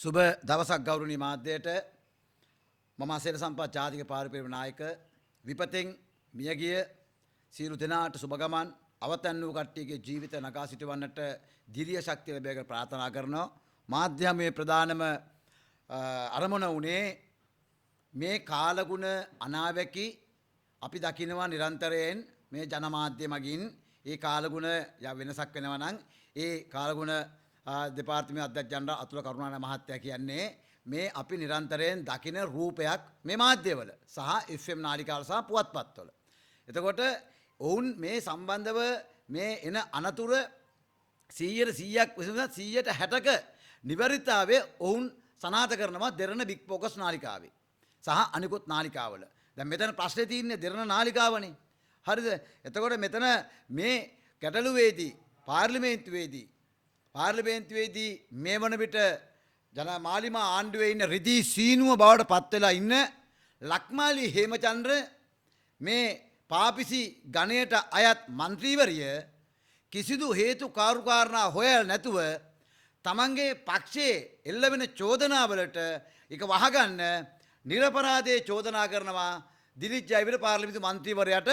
සුබ දවසක් ගෞරවනීය මාධ්‍යයට මම අසේර සම්පත් ජාතික පාරිපරිව නායක විපතෙන් මියගිය සියලු දෙනාට සුබ ගමන් අවතන් වූ කට්ටියගේ ජීවිත නගා සිටවන්නට ධීරිය ශක්තිය ලැබේක ප්‍රාර්ථනා කරනවා. මාධ්‍යමේ ප්‍රධානම අරමුණ උනේ මේ කාලගුණ අනාවැකි අපි දකිනවා නිරන්තරයෙන් මේ ජනමාධ්‍ය මගින් ඒ කාලගුණ වෙනසක් වෙනවා නම් ඒ කාලගුණ දෙපාර්තමේන්තු අධ්‍යක්ෂ ජනරාල් අතුල කරුණානායක මහත්තයා කියන්නේ මේ අපි නිරන්තරයෙන් දකින රූපයක් මේ මාධ්‍යවල සහ FM නාලිකාවල සහ පුවත්පත්වල. එතකොට ඔවුන් මේ සම්බන්ධව මේ එන අනතුරු 100%ක් 160ක නිවැරදිතාවයේ ඔවුන් සනාථ කරනවා දෙරණ බිග් ෆෝකස් නාලිකාවේ සහ අනිකුත් නාලිකාවල. දැන් මෙතන ප්‍රශ්නේ තියෙන්නේ දෙරණ නාලිකාවනේ. හරිද? එතකොට මෙතන මේ ගැටලුවේදී පාර්ලිමේන්තුවේදී මේ වන විට මාලිමා ආණ්ඩුවේ ඉන්න රිදී සීනුව බවට පත් වෙලා ඉන්න ලක්මාලි හේමචන්ද්‍ර මේ පාපිසි ගණයට අයත් മന്ത്രിවරිය කිසිදු හේතු කාරුකාරණා හොයලා නැතුව තමන්ගේ පක්ෂයේ එල්ලවෙන චෝදනාවලට ඒක වහගන්න නිරපරාධයේ චෝදනා කරනවා දිලිත් ජයවීර පාර්ලිමේන්තු මන්ත්‍රීවරයාට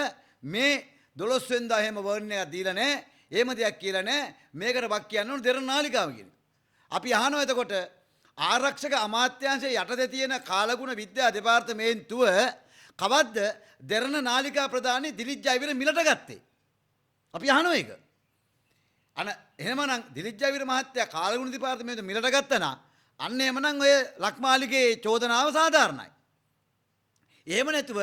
මේ 12 වෙනිදා එහෙම වර්ණ එකක් දීලා නැහැ. එහෙම දෙයක් කියලා නැහැ. මේකට වක් කියන්න ඕන දෙරණ නාලිකාව කියන්නේ. අපි අහනවා එතකොට ආරක්ෂක අමාත්‍යාංශයේ යටතේ තියෙන කාලගුණ විද්‍යා දෙපාර්තමේන්තුව කවද්ද දෙරණ නාලිකා ප්‍රධානී දිලිත් ජයවීර මිලට ගත්තේ? අපි අහනවා ඒක. එහෙමනම් දිලිත් ජයවීර මහත්තයා කාලගුණ දෙපාර්තමේන්තුව මිලට ගත්තා නම් අන්න එහෙමනම් ඔය ලක්මාලිගේ චෝදනාව සාධාරණයි. එහෙම නැතුව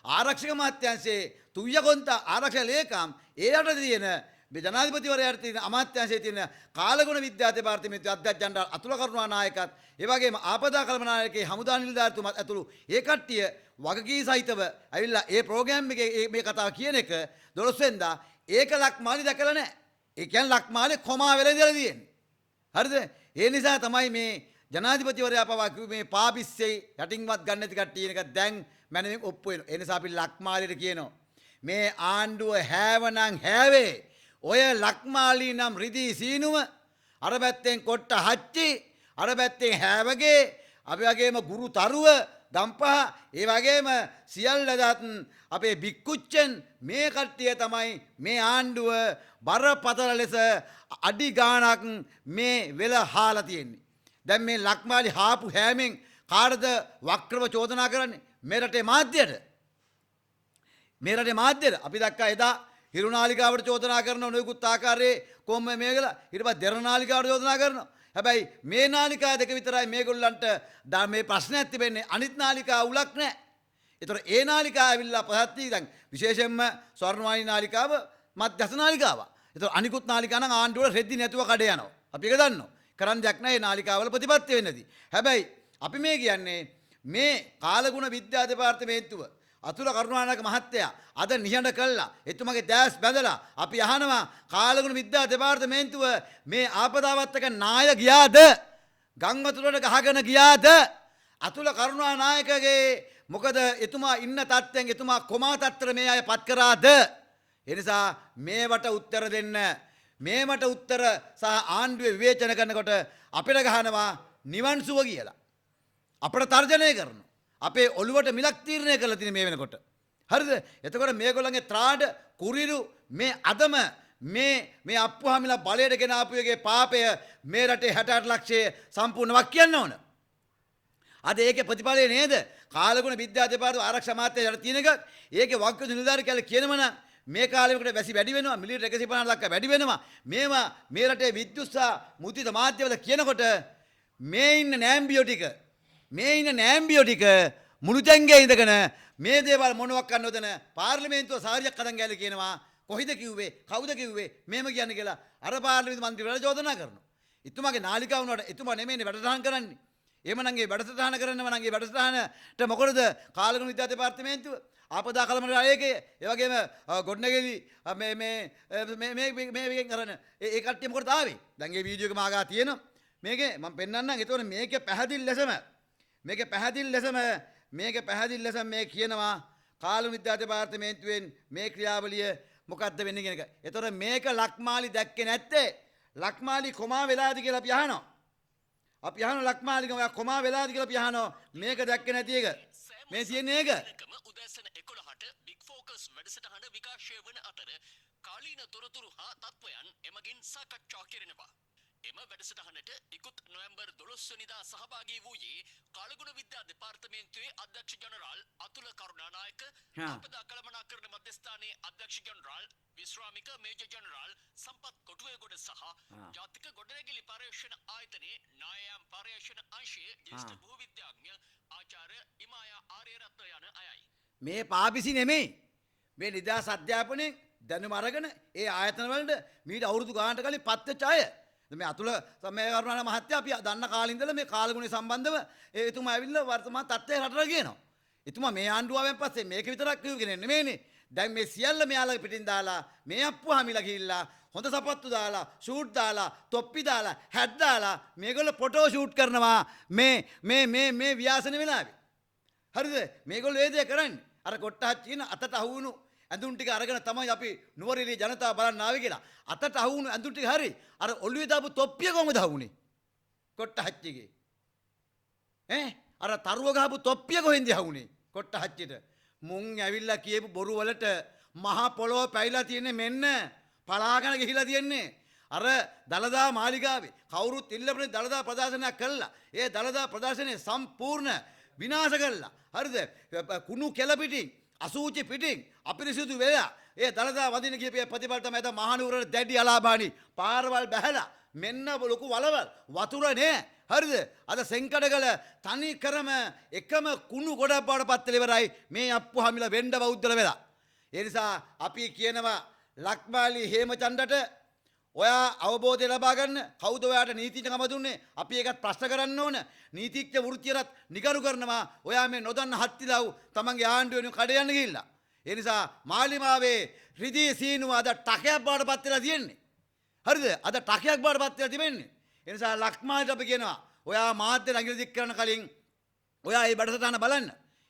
ආරක්ෂක අමාත්‍යාංශයේ තුයකොන්ත ආරක්ෂක ලේකම් ඒ යටතේ තියෙන ජනාධිපතිවරයාට තියෙන අමාත්‍යාංශයේ තියෙන කාලගුණ විද්‍යා දෙපාර්තමේන්තු අධ්‍යක්ෂ ජනරාල් අතුල කරුණානායකත් ඒ වගේම ආපදා කළමනායකගේ හමුදා නිලධාරිතුමත් ඇතුළු ඒ කට්ටිය වගකී සහිතව ඇවිල්ලා ඒ ප්‍රෝග්‍රෑම් එකේ මේ කතාව කියන එක 12 වෙනිදා ඒක ලක්මාලි දැකලා නැහැ. ඒ කියන්නේ ලක්මාලි කොමා වෙලා ඉඳලා තියෙන්නේ. හරිද? ඒ නිසා තමයි මේ ජනාධිපතිවරයා පවා කිව්වේ මේ පාපිස්සේ යටින්වත් ගන්න නැති කට්ටිය එක දැන් මැනවින් ඔප්පු වෙනවා. ඒ නිසා අපි ලක්මාලිට කියනවා මේ ආණ්ඩුව හැවනම් හැවේ ඔය ලක්මාලි නම් රිදී සීනුව අර පැත්තෙන් කොට්ට හච්චි අර පැත්තෙන් හැවගේ අපි වගේම ගුරු තරුව ගම්පහ ඒ වගේම සියල්ල දත් අපේ බික්කුච්චෙන් මේ කට්ටිය තමයි මේ ආණ්ඩුව බරපතල ලෙස අඩි ගාණක් මේ වෙල හාලා තියෙන්නේ. දැන් මේ ලක්මාලි හාපු හැමෙන් කාටද වක්‍රව චෝදනා කරන්නේ? මේ රටේ මාධ්‍යයට අපි දැක්කා එදා හිරු නාලිකාවට චෝදනා කරනවා නොයෙකුත් ආකාරයේ කොම්ම මේගලා ඊට පස්සේ දෙරණ නාලිකාවට චෝදනා කරනවා. හැබැයි මේ නාලිකා දෙක විතරයි මේගොල්ලන්ට මේ ප්‍රශ්නයක් තිබෙන්නේ. අනිත් නාලිකා උලක් නැහැ. ඒතර ඒ නාලිකා ඇවිල්ලා පහත්ටි දැන් විශේෂයෙන්ම ස්වර්ණවාහිනී නාලිකාව මධ්‍යස්ථ නාලිකාව. ඒතර අනිකුත් නාලිකා නම් ආණ්ඩුවල රෙද්දි නැතුව කඩ යනවා. අපි ඒක දන්නවා. කරන්න දෙයක් නැහැ මේ නාලිකාවල ප්‍රතිපත්ති වෙන්නේදී. හැබැයි අපි මේ කියන්නේ මේ කාලගුණ විද්‍යා දෙපාර්තමේන්තුව අතුල කරුණානායක මහත්තයා අද නිහඬ කළා එතුමගේ දැස් බැඳලා අපි අහනවා කාලගුණ විද්‍යා දෙපාර්තමේන්තුව මේ ආපදාවත් එක්ක නාය ගියාද ගංගතුලට ගහගෙන ගියාද අතුල කරුණානායකගේ මොකද එතුමා ඉන්න තත්ත්වෙන් එතුමා කොමා තත්ත්වර මේ අය පත් කරාද ඒ නිසා මේවට උත්තර දෙන්න මේවට උත්තර සහ ආණ්ඩුවේ විවේචන කරනකොට අපිට ගහනවා නිවන් සුව කියලා අපිට තර්ජනය කරනවා අපේ ඔළුවට මිලක් තීරණය කරලා තියෙන මේ වෙනකොට. හරිද? එතකොට මේගොල්ලන්ගේ ත්‍රාඩ කුරිරු මේ අදම මේ අප්පුහාමිලා බලයට ගෙන ආපු එකේ පාපය මේ රටේ 68 ලක්ෂය සම්පූර්ණවක් කියන්න ඕන. අද ඒකේ ප්‍රතිඵලය නේද? කාලගුණ විද්‍යා දෙපාර්තමේන්තුව ආරක්ෂා අමාත්‍යාංශයට තියෙන එක. ඒකේ වක්ක නිලධාරී කියලා කියනම නම් මේ කාලෙකට වැසි වැඩි වෙනවා මිලියන 150 ලක්ෂ වැඩි වෙනවා. මේවා මේ රටේ විද්‍යුත් සහ මුද්‍රිත මාධ්‍යවල කියනකොට මේ ඉන්න නෑම්බියෝ ටික මුළු ජංගේ ඉඳගෙන මේ දේවල් මොනවක් කරන්න නොදැන පාර්ලිමේන්තුව සාරියක් අදන් ගෑලා කියනවා කොහිද කිව්වේ කවුද කිව්වේ මේම කියන්නේ කියලා අර පාර්ලිමේන්තු මන්ත්‍රීවරයා චෝදනා කරනවා. එතුමාගේ නාලිකාව උනට එතුමා නෙමෙයිනේ වැඩසටහන් කරන්නේ. එහෙමනම් ඒ වැඩසටහන කරන්නව නම් ඒ වැඩසටහනට මොකටද කාලගුණ විද්‍යා දෙපාර්තමේන්තුව ආපදා කළමනායකය ඒ වගේම ගොඩනැගිලි මේ කරන ඒ කට්ටිය මොකටද ආවේ? දැන් මේ වීඩියෝ එක මාගා තියෙනවා. මේකේ මම පෙන්නන්නම්. ඒතකොට මේකේ පැහැදිලි ලෙසම මේ කියනවා කාලගුණ විද්‍යා දෙපාර්තමේන්තුවෙන් මේ ක්‍රියාවලිය මොකක්ද වෙන්නේ කියන එක. ඒතකොට මේක ලක්මාලි දැක්කේ නැත්තේ ලක්මාලි කොමා වෙලාද කියලා අපි අහනවා. අපි අහන ලක්මාලිගම ඔයා කොමා වෙලාද කියලා අපි අහනවා. මේක දැක්කේ නැති එක. මේ තියෙන්නේ ඒක. උදැසන 11ට බිග් ෆෝකස් වැඩසටහන විකාශය වන අතර කාලීන තොරතුරු හා තත්ත්වයන් එමගින් සාකච්ඡා කෙරෙනවා. එම වැඩසටහනට ඉකුත් නොවැම්බර් 12 වෙනිදා සහභාගී වූයේ කාලගුණ විද්‍යා දෙපාර්තමේන්තුවේ අධ්‍යක්ෂ ජනරාල් අතුල කරුණානායක, අපදා කළමනාකරණ මධ්‍යස්ථානයේ අධ්‍යක්ෂ ජනරාල් විශ්‍රාමික මේජර් ජනරාල් සම්පත් කොටුවේගොඩ සහ ජාතික ගොඩනැගිලි පර්යේෂණ ආයතනයේ නායම් පර්යේෂණ අංශයේ ජ්‍යෙෂ්ඨ භූවිද්‍යාඥ ආචාර්ය ඉමායා ආර්යරත්න යන අයයි. මේ පාපිසි නෙමෙයි. මේ නිදහස් අධ්‍යාපනයෙන් දැනුම අරගෙන ඒ ආයතන වලට මීට අවුරුදු ගානකට කලින් පත් වෙච්ච අය. මේ අතුල මේ කරුණානායක මහත්තයා අපි දන්න කාලේ ඉඳලා මේ කාලගුණය සම්බන්ධව එතුමා ඇවිල්ලා වර්තමාන තත්ත්වය රටට කියනවා. එතුමා මේ ආණ්ඩුව ආවෙන් පස්සේ මේක විතරක් කිව්වේ නෙමෙයිනේ. දැන් මේ සියල්ල මෙයාලගේ පිටින් දාලා මේ අප්පු හැමිලා ගිහිල්ලා හොඳ සපත්තු දාලා ෂූට් දාලා තොප්පි දාලා හැට් දාලා මේගොල්ලෝ ෆොටෝ ෂූට් කරනවා මේ ව්‍යාසන වෙලාවේ. හරිද? මේගොල්ලෝ ඒ දේ කරන්නේ. අර කොට්ටාච්චින අතට අහුණු ඇඳුම් ටික අරගෙන තමයි අපි නුවරඑළිය ජනතාව බලන්න ආවේ කියලා. අතට අහුණු ඇඳුම් ටික හරි. අර ඔළුවේ දාපු තොප්පිය කොහමද අහුනේ? කොට්ටාච්චිගේ. අර තරුව ගහපු තොප්පිය කොහෙන්ද අහුනේ? කොට්ටාච්චිට. මුන් ඇවිල්ලා කියපු බොරු වලට මහා පොළොව පැයිලා තියෙන්නේ මෙන්න පලාගෙන ගිහිලා තියෙන්නේ. අර දලදා මාලිගාවේ කවුරුත් ඉල්ලපනේ දලදා ප්‍රදර්ශනයක් කළා. ඒ දලදා ප්‍රදර්ශනය සම්පූර්ණ විනාශ කළා. හරිද? කුණු කෙල පිටින් අසූචි පිටින් අපිරිසිදු වෙලා ඒ දලදා වදින කියපේ ප්‍රතිඵල තමයි අද මහනුවර දැඩි අලාභානි පාරවල් බැහැලා මෙන්න ලොකු වලවල් වතුර නෑ. හරිද? අද සෙන්කඩගල තනි කරම එකම කුණු ගොඩක් බවට පත් වෙලා ඉවරයි මේ අප්පු හැමිලා වෙන්න බෞද්ධල වෙලා. ඒ නිසා අපි කියනවා ලක්මාලි හේමචන්දට ඔයා අවබෝධය ලබා ගන්න. කවුද ඔයාට නීතිඥකම දුන්නේ? අපි ඒකත් ප්‍රශ්න කරන්න ඕන. නීතිඥ වෘත්තියටත් නිගරු කරනවා. ඔයා මේ නොදන්න හත්තිලව් තමන්ගේ ආණ්ඩුවෙන් කඩ යන්න ගිහිල්ලා. ඒ නිසා මාලිමාවේ රිදී සීනුව අද ටකයක් බවට පත් වෙලා තියෙන්නේ. හරිද? අද ටකයක් බවට පත් වෙලා තිබෙන්නේ. ඒ නිසා ලක්මාලිට අපි කියනවා ඔයා මාධ්‍ය ළඟින් දික් කරන කලින් ඔයා මේ බඩසටහන බලන්න.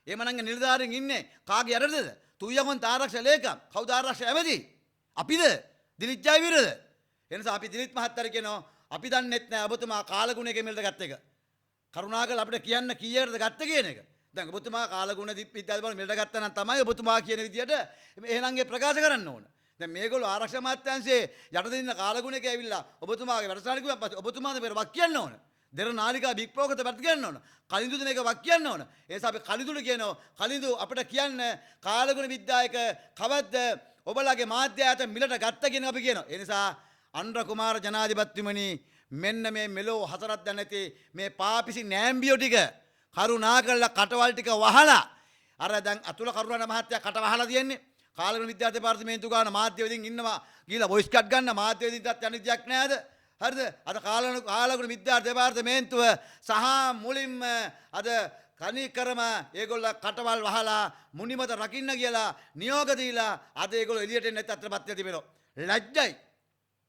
එමනම් නිලධාරීන් ඉන්නේ කාගේ යටතේද? තුයගොන් ආරක්ෂක ලේකම්. කවුද ආරක්ෂක ඇමති? අපිද? දිලිත් ජයවීරද? එනිසා අපි දිලිත් මහත්තයාට කියනවා අපි දන්නෙත් නෑ ඔබතුමා කාලගුණයක මෙල්ලට ගත්ත එක. කරුණාකර අපිට කියන්න කීයකටද ගත්ත කියන එක. දැන් ඔබතුමා කාලගුණ විද්‍යාල බල මෙල්ලට ගත්තා නම් තමයි ඔබතුමා කියන විදියට එහෙනම් ඒ ප්‍රකාශ කරන්න ඕන. දැන් මේගොල්ලෝ ආරක්ෂක මාත්‍යාංශයේ යටතේ ඉන්න කාලගුණයක ඇවිල්ලා ඔබතුමාගේ වැඩසටහන කිව්වන් පස්සේ ඔබතුමාද මේක වක් කියන්න ඕන. දෙර නාලිකා බිග් පොකත පැත්ත කියන්න ඕන. කලින්දුද මේක වක් කියන්න ඕන. ඒ නිසා අපි කලින්දුට කියනවා කලින්දු අපිට කියන්න කාලගුණ විද්‍යායක කවද්ද ඔබලාගේ මාධ්‍යයට මිලට ගත්ත කියන අපි කියනවා. ඒ නිසා අනුර කුමාර ජනාධිපතිතුමනි මෙන්න මේ මෙලෝ හතරක් දැන් නැති මේ පාපිසි නෑම්බියෝ ටික කරුණාකරලා කටවල් ටික වහලා අර දැන් අතුල කරුණානායක මහත්තයා කට වහලා තියෙන්නේ කාලගුණ විද්‍යා දෙපාර්තමේන්තුව ගාන මාධ්‍යවේදීන් ඉන්නවා ගිහලා වොයිස් කට් ගන්න මාධ්‍යවේදීන්ටත් යන විදියක් නෑද? හරිද? අද කාලගුණ විද්‍යා දෙපාර්තමේන්තුව සහ මුලින්ම අද කණිකරම ඒගොල්ලෝ කටවල් වහලා මුනිමත රකින්න කියලා නියෝග දීලා අද ඒගොල්ලෝ එළියට එන්න අතරපත් වෙලා තිබෙනවා.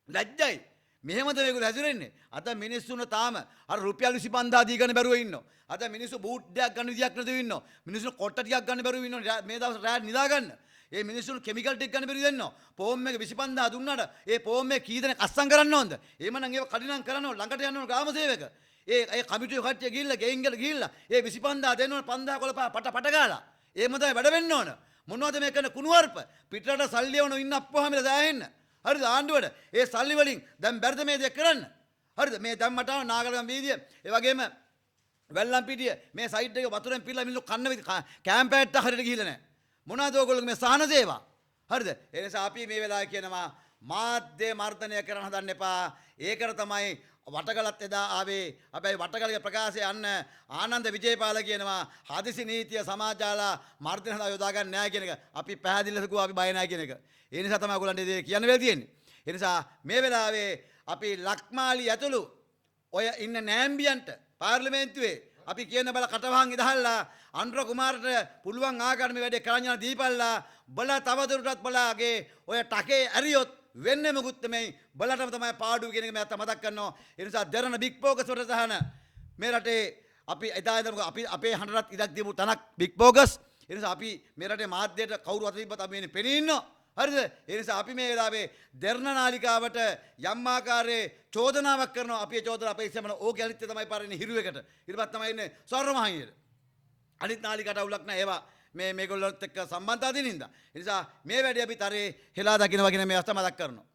ලැජ්ජයි. මෙහෙමද මේගොල්ලෝ හැසිරෙන්නේ? අද මිනිස්සුන්ව තාම අර රුපියල් 25000 දී ගන්න බැරුව ඉන්නවා. අද මිනිස්සු බූට් දෙයක් ගන්න විදියක් නැතුව ඉන්නවා. මිනිස්සු කොට්ට ටිකක් ගන්න බැරුව ඉන්නවා. මේ දවස් රාත් නිදා ගන්න. ඒ මිනිස්සුන් කෙමිකල් ටික ගන්න බැරුව ඉන්නවා. පෝම් එක 25000 දුන්නාට ඒ පෝම් එක කී දෙනෙක් අස්සම් කරන්න ඕනද? එහෙමනම් ඒව කඩිනම් කරන්න ඕන ළඟට යන්න ඕන ග්‍රාම සේවක. ඒ කමිටුවේ කට්ටිය ගිහිල්ලා ගෙයින්ගල ගිහිල්ලා ඒ 25000 දෙන්න ඕන 5000 කොලපා පට ගාලා. එහෙම තමයි වැඩ වෙන්න ඕන. මොනවද මේ කරන කුණුවarp? පිටරට සල්ලි වුණ ඉන්න අප්පුවාම දාහෙන්න. හරිද? ආණ්ඩුවට ඒ සල්ලි වලින් දැන් බැරිද මේ දෙයක් කරන්න? හරිද? මේ දැන් මට නාගලගම් වීදිය ඒ වගේම වැල්ලම්පිටිය මේ සයිඩ් එක වතුරෙන් පිරලා මිනිස්සු කන්න කැම්ප් එකකට හරියට ගිහිල්ලා නැහැ. මොනවද ඔයගොල්ලෝ මේ සහන සේවා? හරිද? ඒ නිසා අපි මේ වෙලාවේ කියනවා මාධ්‍ය මර්ධනය කරන්න හදන්න එපා. ඒකට තමයි වටකලත් එදා ආවේ. අපේ වටකලගේ ප්‍රකාශය අන්න ආනන්ද විජේපාල කියනවා හදිසි නීතිය සමාජාලා මර්ධනය හදා යොදා ගන්න නැහැ කියන එක. අපි පැහැදිලිව කිව්වා අපි බය නැහැ කියන එක. ඒ නිසා තමයි ඔයගොල්ලන්ට මේ කියන්න වෙලා තියෙන්නේ. ඒ නිසා මේ වෙලාවේ අපි ලක්මාලි ඇතුළු ඔය ඉන්න නෑම්බියන්ට පාර්ලිමේන්තුවේ අපි කියන බල කටවහන් ඉදහල්ලා අනුර කුමාරට පුළුවන් ආකාරයට මේ වැඩේ කරන්න යන දීපල්ලා බල තවදුරටත් බලාගේ ඔය ටකේ ඇරියොත් වෙන්නේ මොකුත් මේ බලටම තමයි පාඩුව කියන එක මම මතක් කරනවා. ඒ නිසා දරන බිග් ෆෝකස් වලට මේ රටේ අපි එදා ඉඳන් අපි අපේ හඬටත් ඉඩක් දීපු තනක් බිග් ෆෝකස්. ඒ නිසා අපි මේ රටේ මාධ්‍යයට කවුරු අත තිබ්බත් අපි මේ පෙනී ඉන්නවා. හරිද? ඒ නිසා අපි මේ වෙලාවේ දෙර්ණ නාලිකාවට යම් ආකාරයේ චෝදනාවක් කරනවා. අපි ඒ චෝදනාව අපේ ඉස්සෙමන ඕකේ අනිත්‍ය තමයි පාරන්නේ හිරුවකට. ඊට පස්සේ තමයි ඉන්නේ ස්වර්ණමහානියට. අනිත් නාලිකාට අවුලක් නැහැ. ඒවා මේගොල්ලොත් එක්ක සම්බන්ධතාව දිනින්ද. ඒ නිසා මේ වැඩේ අපි තරේ හෙලා දකින්න වගේ මේ අවස්ථාව මතක් කරනවා.